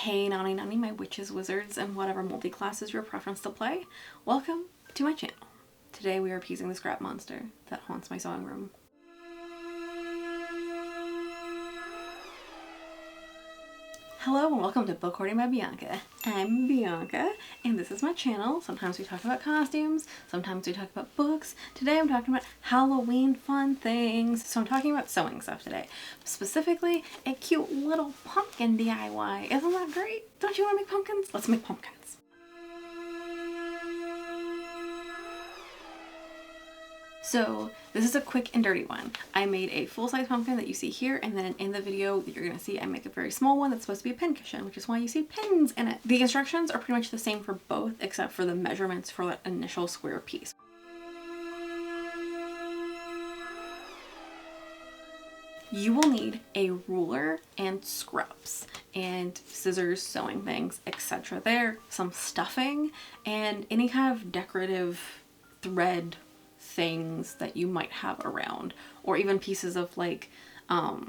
Hey Nani Nani, my witches, wizards, and whatever multi-class is your preference to play. Welcome to my channel. Today we are appeasing the scrap monster that haunts my sewing room. Hello and welcome to Bookhoarding by Bianca. I'm Bianca and this is my channel. Sometimes we talk about costumes, sometimes we talk about books. Today I'm talking about Halloween fun things. So I'm talking about sewing stuff today. Specifically, a cute little pumpkin DIY. Isn't that great? Don't you want to make pumpkins? Let's make pumpkins. So this is a quick and dirty one. I made a full-size pumpkin that you see here, and then in the video that you're going to see I make a very small one that's supposed to be a pin cushion, which is why you see pins in it. The instructions are pretty much the same for both except for the measurements for that initial square piece. You will need a ruler and scraps and scissors, sewing things, etc. there, some stuffing, and any kind of decorative thread things that you might have around, or even pieces of like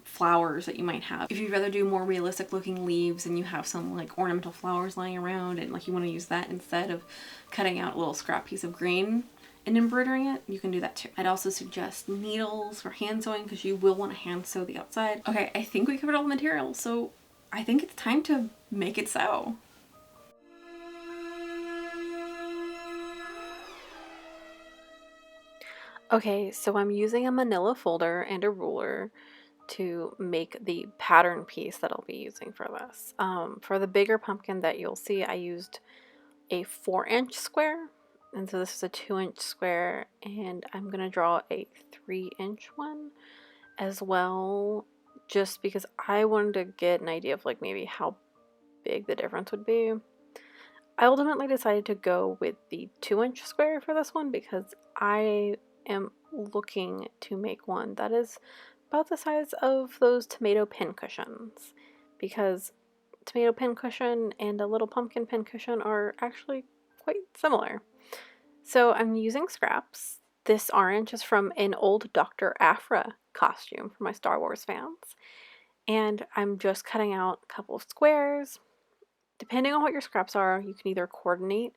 flowers that you might have. If you'd rather do more realistic looking leaves and you have some like ornamental flowers lying around and like you want to use that instead of cutting out a little scrap piece of green and embroidering it, you can do that too. I'd also suggest needles for hand sewing because you will want to hand sew the outside. Okay, I think we covered all the materials, so I think it's time to make it sew. Okay, so I'm using a manila folder and a ruler to make the pattern piece that I'll be using for this. For the bigger pumpkin that you'll see, I used a 4-inch square, and so this is a 2-inch square, and I'm gonna draw a 3-inch one as well, just because I wanted to get an idea of like maybe how big the difference would be. I ultimately decided to go with the 2-inch square for this one because I am looking to make one that is about the size of those tomato pin cushions, because tomato pin cushion and a little pumpkin pin cushion are actually quite similar. So I'm using scraps. This orange is from an old Dr. Aphra costume for my Star Wars fans, and I'm just cutting out a couple of squares. Depending on what your scraps are, you can either coordinate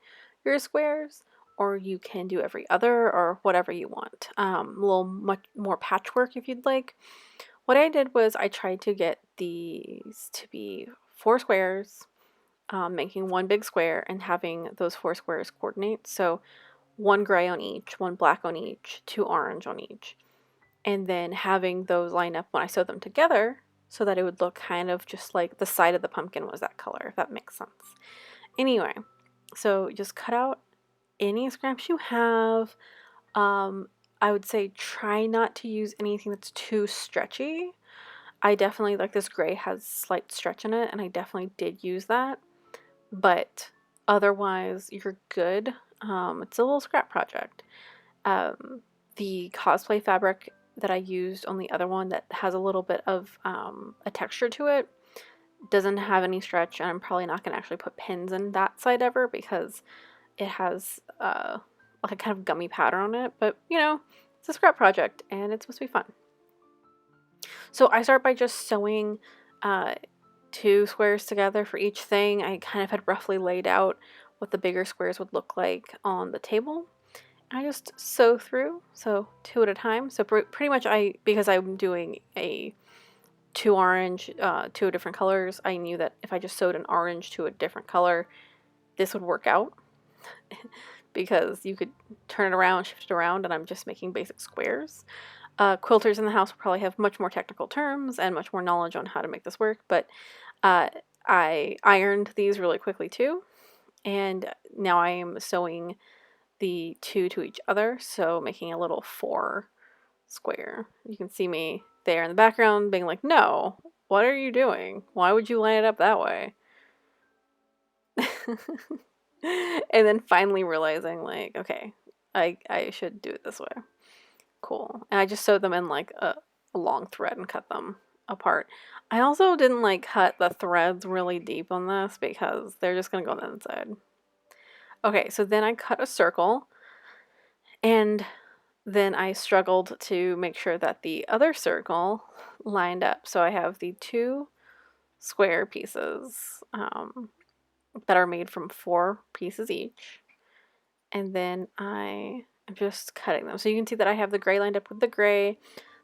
your squares or you can do every other or whatever you want. A little much more patchwork if you'd like. What I did was I tried to get these to be 4 squares, making one big square and having those 4 squares coordinate. So 1 gray on each, 1 black on each, 2 orange on each. And then having those line up when I sewed them together so that it would look kind of just like the side of the pumpkin was that color, if that makes sense. Anyway, so just cut out any scraps you have. I would say try not to use anything that's too stretchy. I definitely, like this gray has slight stretch in it, and I definitely did use that. But otherwise, you're good. It's a little scrap project. The cosplay fabric that I used on the other one that has a little bit of a texture to it doesn't have any stretch, and I'm probably not going to actually put pins in that side ever because it has like a kind of gummy powder on it, but you know, it's a scrap project and it's supposed to be fun. So I start by just sewing 2 squares together for each thing. I kind of had roughly laid out what the bigger squares would look like on the table. I just sew through, so 2 at a time. So pretty much because I'm doing a 2 orange, 2 different colors, I knew that if I just sewed an orange to a different color, this would work out. Because you could turn it around, shift it around, and I'm just making basic squares. Quilters in the house will probably have much more technical terms and much more knowledge on how to make this work, but I ironed these really quickly too, and now I am sewing the 2 to each other, so making a little 4 square. You can see me there in the background being like, no, what are you doing? Why would you line it up that way? And then finally realizing like, okay, I should do it this way. Cool. And I just sewed them in like a long thread and cut them apart. I also didn't like cut the threads really deep on this because they're just gonna go on the inside. Okay, so then I cut a circle, and then I struggled to make sure that the other circle lined up. So I have the 2 square pieces that are made from 4 pieces each. And then I am just cutting them. So you can see that I have the gray lined up with the gray,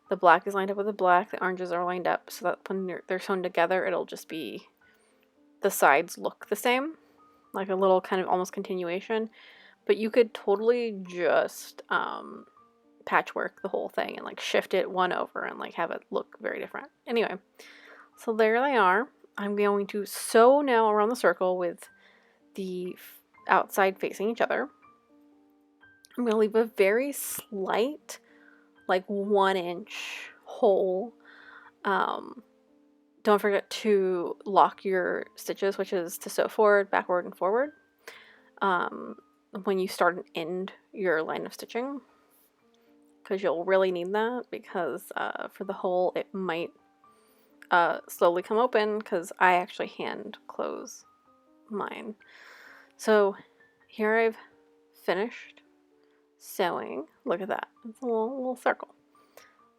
the black is lined up with the black, the oranges are lined up so that when they're sewn together, it'll just be, the sides look the same, like a little kind of almost continuation. But you could totally just patchwork the whole thing and like shift it one over and like have it look very different. Anyway, so there they are. I'm going to sew now around the circle with the outside facing each other. I'm going to leave a very slight, like 1-inch hole. Don't forget to lock your stitches, which is to sew forward, backward, and forward when you start and end your line of stitching, because you'll really need that, because for the hole it might slowly come open, because I actually hand close mine. So here I've finished sewing. Look at that. It's a little circle.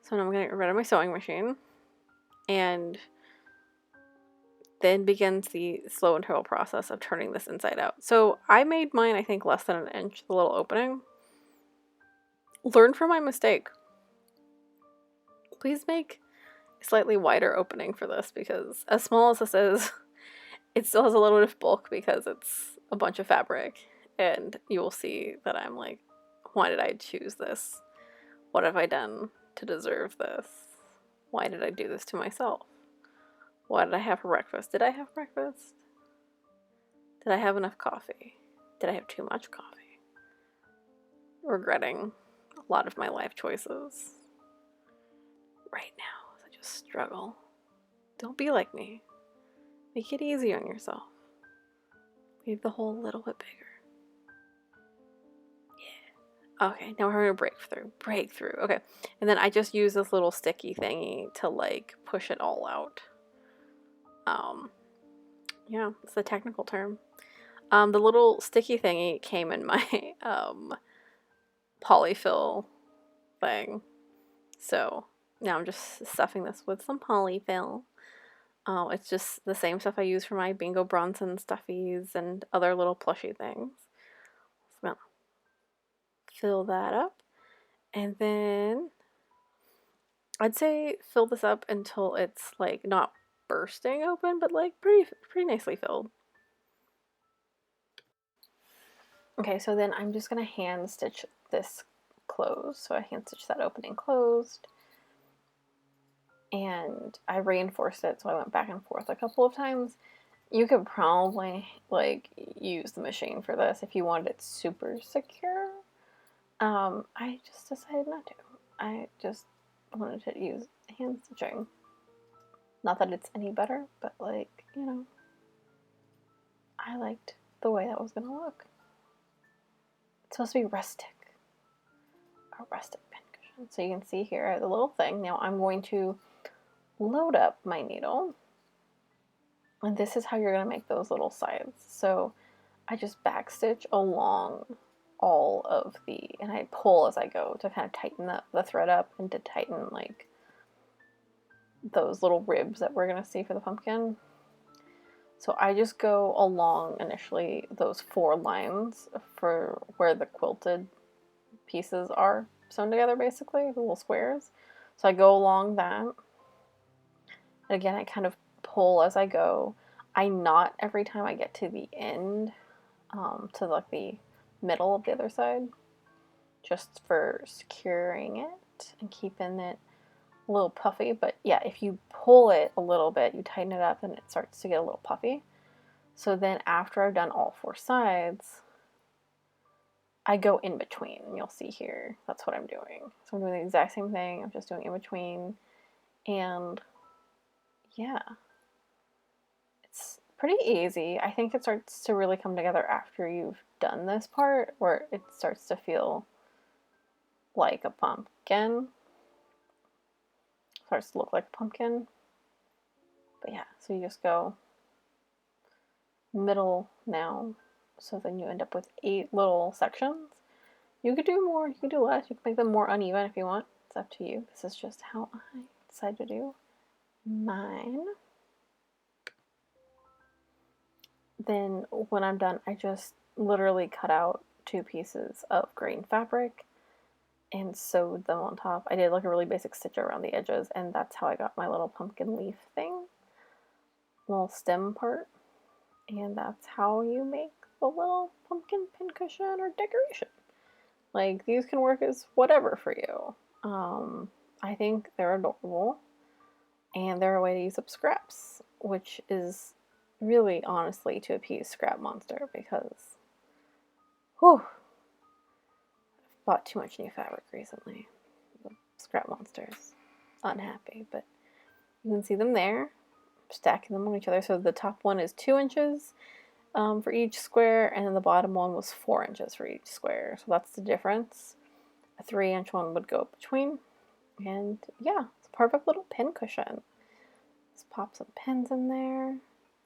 So now I'm going to get rid of my sewing machine, and then begins the slow and terrible process of turning this inside out. So I made mine, I think, less than 1 inch, the little opening. Learn from my mistake. Please make a slightly wider opening for this, because as small as this is, it still has a little bit of bulk because it's a bunch of fabric, and you will see that I'm like, why did I choose this? What have I done to deserve this? Why did I do this to myself? What did I have for breakfast? Did I have breakfast? Did I have enough coffee? Did I have too much coffee? Regretting a lot of my life choices right now as I just struggle. Don't be like me. Make it easy on yourself. Leave the hole a little bit bigger. Yeah. Okay, now we're going to break through. Okay, and then I just use this little sticky thingy to like push it all out. Yeah, it's the technical term. The little sticky thingy came in my polyfill thing. So now I'm just stuffing this with some polyfill. It's just the same stuff I use for my Bingo Bronson stuffies and other little plushy things. So I'm gonna fill that up, and then I'd say fill this up until it's like not bursting open, but like pretty nicely filled. Okay, so then I'm just gonna hand stitch this closed. So I hand stitch that opening closed, and I reinforced it, so I went back and forth a couple of times. You could probably like use the machine for this if you wanted it super secure. I just decided not to. I just wanted to use hand stitching. Not that it's any better, but like, you know, I liked the way that was gonna look. It's supposed to be rustic. A rustic pincushion. So you can see here the little thing. Now I'm going to load up my needle, and this is how you're going to make those little sides. So I just backstitch along all of the, and I pull as I go to kind of tighten the thread up and to tighten like those little ribs that we're going to see for the pumpkin. So I just go along initially those 4 lines for where the quilted pieces are sewn together, basically, the little squares. So I go along that. And again, I kind of pull as I go. I knot every time I get to the end, to like the middle of the other side, just for securing it and keeping it a little puffy. But yeah, if you pull it a little bit, you tighten it up, and it starts to get a little puffy. So then after I've done all 4 sides, I go in between. You'll see here, that's what I'm doing. So I'm doing the exact same thing. I'm just doing in between, and yeah, it's pretty easy. I think it starts to really come together after you've done this part, where it starts to feel like a pumpkin. Starts to look like a pumpkin. But yeah, so you just go middle now. So then you end up with 8 little sections. You could do more, you could do less, you could make them more uneven if you want. It's up to you. This is just how I decide to do mine. then when I'm done, I just literally cut out 2 pieces of green fabric and sewed them on top. I did like a really basic stitch around the edges, and that's how I got my little pumpkin leaf thing, little stem part. And that's how you make the little pumpkin pincushion or decoration. Like, these can work as whatever for you. I think they're adorable, and they're a way to use up scraps, which is really honestly to appease Scrap Monster, because whew, I've bought too much new fabric recently. The Scrap Monster's unhappy, but you can see them there, stacking them on each other. So the top one is 2 inches for each square, and then the bottom one was 4 inches for each square. So that's the difference. A 3-inch one would go between, and yeah, it's a perfect little pin cushion. Let's pop some pins in there,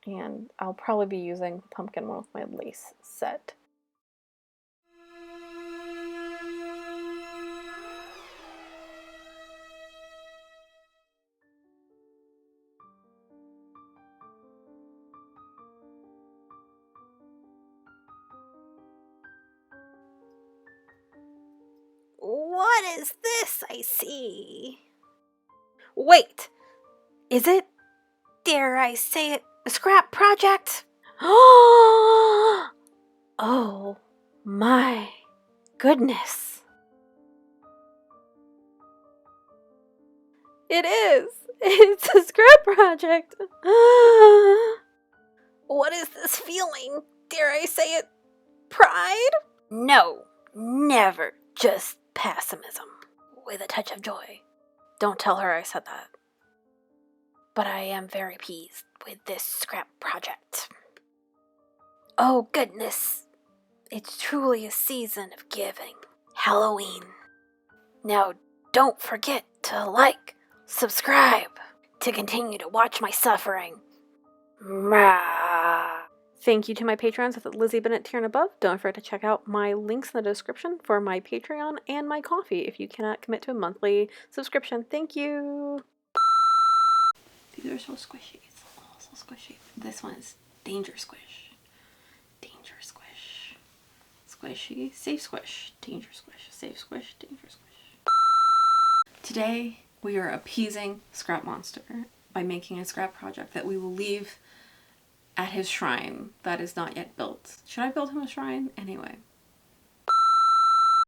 and I'll probably be using the pumpkin one with my lace set. What is this I see? Wait, is it, dare I say it, a scrap project? Oh my goodness. It is. It's a scrap project. What is this feeling? Dare I say it, pride? No, never. Just pessimism. With a touch of joy. Don't tell her I said that. But I am very pleased with this scrap project. Oh goodness. It's truly a season of giving. Halloween. Now don't forget to like, subscribe, to continue to watch my suffering. Thank you to my patrons at the Lizzie Bennett tier and above. Don't forget to check out my links in the description for my Patreon and my coffee if you cannot commit to a monthly subscription. Thank you. These are so squishy. It's all so squishy. This one is danger squish. Danger squish. Squishy. Safe squish. Danger squish. Safe squish. Danger squish. Today we are appeasing Scrap Monster by making a scrap project that we will leave at his shrine that is not yet built. Should I build him a shrine? Anyway,